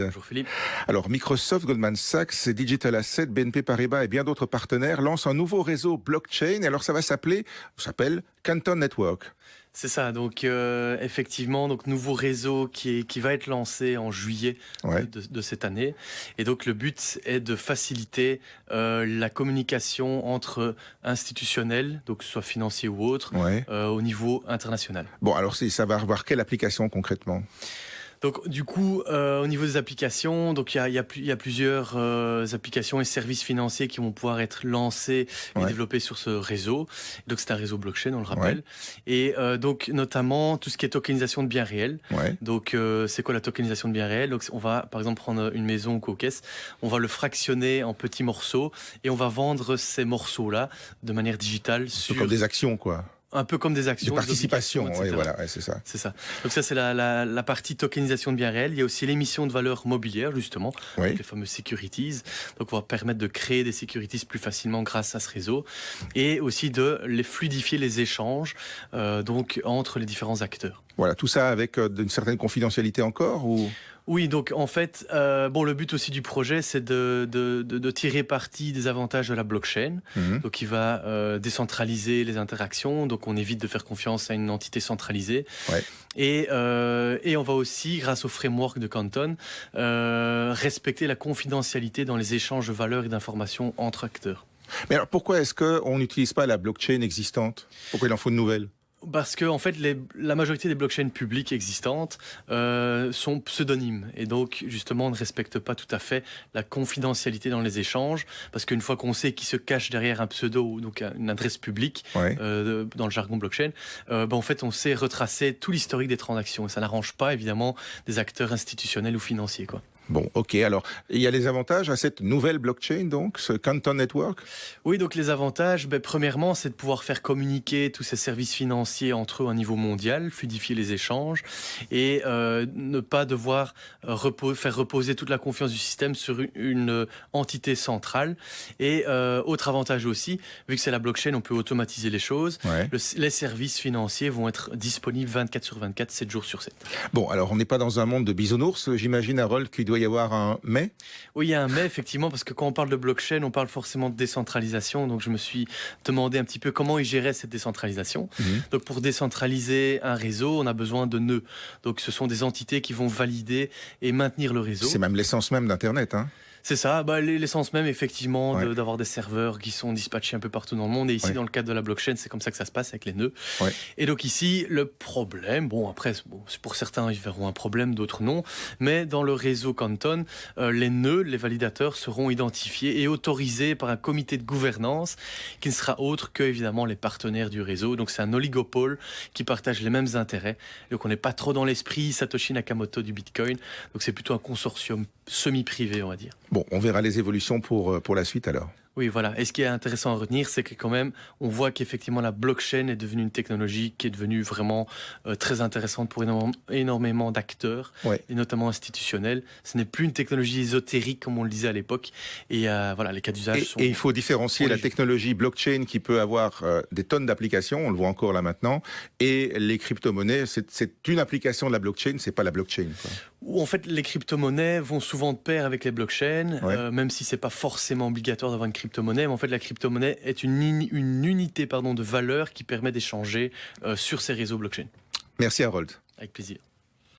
Bonjour Philippe. Alors, Microsoft, Goldman Sachs, Digital Asset, BNP Paribas et bien d'autres partenaires lancent un nouveau réseau blockchain. Alors, ça s'appelle Canton Network. C'est ça, donc effectivement, donc nouveau réseau qui va être lancé en juillet Ouais. de cette année. Et donc le but est de faciliter la communication entre institutionnels, donc que ce soit financier ou autre, Ouais. au niveau international. Bon, alors, ça va avoir quelle application concrètement? Donc du coup, au niveau des applications, donc il y a plusieurs applications et services financiers qui vont pouvoir être lancés et Ouais. développés sur ce réseau. Donc c'est un réseau blockchain, on le rappelle. Ouais. Et donc notamment tout ce qui est tokenisation de biens réels. Ouais. Donc c'est quoi la tokenisation de biens réels? Donc on va par exemple prendre une maison ou caisse, on va le fractionner en petits morceaux et on va vendre ces morceaux-là de manière digitale C'est comme des actions, quoi. un peu comme des Des actions, participations, obligations, oui, etc. voilà, ouais, c'est ça. C'est ça. Donc ça, c'est la partie tokenisation de biens réels. Il y a aussi l'émission de valeurs mobilières, justement, Oui. donc les fameux securities. Donc on va permettre de créer des securities plus facilement grâce à ce réseau. Et aussi de les fluidifier les échanges donc entre les différents acteurs. Voilà, tout ça avec une certaine confidentialité encore ou... Oui, donc en fait, le but aussi du projet, c'est de tirer parti des avantages de la blockchain. Mhm. Donc, il va décentraliser les interactions. Donc, on évite de faire confiance à une entité centralisée. Ouais. Et on va aussi, grâce au framework de Canton, respecter la confidentialité dans les échanges de valeurs et d'informations entre acteurs. Mais alors, pourquoi est-ce qu'on n'utilise pas la blockchain existante? Pourquoi il en faut une nouvelle? Parce que en fait, la majorité des blockchains publiques existantes sont pseudonymes et donc justement on ne respecte pas tout à fait la confidentialité dans les échanges parce qu'une fois qu'on sait qui se cache derrière un pseudo ou donc une adresse publique Ouais. dans le jargon blockchain, en fait on sait retracer tout l'historique des transactions et ça n'arrange pas évidemment des acteurs institutionnels ou financiers, quoi. Bon, ok. Alors, il y a les avantages à cette nouvelle blockchain, donc, ce Canton Network? Oui, donc les avantages, premièrement, c'est de pouvoir faire communiquer tous ces services financiers entre eux à un niveau mondial, fluidifier les échanges et ne pas devoir faire reposer toute la confiance du système sur une entité centrale. Et autre avantage aussi, vu que c'est la blockchain, on peut automatiser les choses. Ouais. Les services financiers vont être disponibles 24 sur 24, 7 jours sur 7. Bon, alors, on n'est pas dans un monde de bisounours, j'imagine, Harold, qu'il doit y avoir un mais? Oui, il y a un mais, effectivement, parce que quand on parle de blockchain, on parle forcément de décentralisation. Donc, je me suis demandé un petit peu comment ils géraient cette décentralisation. Mhm. Donc, pour décentraliser un réseau, on a besoin de nœuds. Donc, ce sont des entités qui vont valider et maintenir le réseau. C'est même l'essence même d'Internet, hein? C'est ça, l'essence même, effectivement, Ouais. d'avoir des serveurs qui sont dispatchés un peu partout dans le monde. Et ici, Ouais. dans le cadre de la blockchain, c'est comme ça que ça se passe avec les nœuds. Ouais. Et donc ici, le problème, après, pour certains, ils verront un problème, d'autres non. Mais dans le réseau Canton, les nœuds, les validateurs seront identifiés et autorisés par un comité de gouvernance qui ne sera autre que, évidemment, les partenaires du réseau. Donc c'est un oligopole qui partage les mêmes intérêts. Donc on n'est pas trop dans l'esprit Satoshi Nakamoto du Bitcoin. Donc c'est plutôt un consortium semi-privé, on va dire. Bon, on verra les évolutions pour la suite, alors. Oui, voilà. Et ce qui est intéressant à retenir, c'est que quand même, on voit qu'effectivement la blockchain est devenue une technologie qui est devenue vraiment très intéressante pour énormément d'acteurs, Ouais. et notamment institutionnels. Ce n'est plus une technologie ésotérique comme on le disait à l'époque. Et voilà, les cas d'usage sont... Et il faut différencier la technologie blockchain qui peut avoir des tonnes d'applications, on le voit encore là maintenant, et les crypto-monnaies. C'est une application de la blockchain, c'est pas la blockchain, quoi. Où en fait les crypto-monnaies vont souvent de pair avec les blockchains, Ouais. même si c'est pas forcément obligatoire d'avoir une crypto-monnaie. Mais en fait, la crypto-monnaie est une unité de valeur qui permet d'échanger sur ces réseaux blockchain. Merci Harold. Avec plaisir.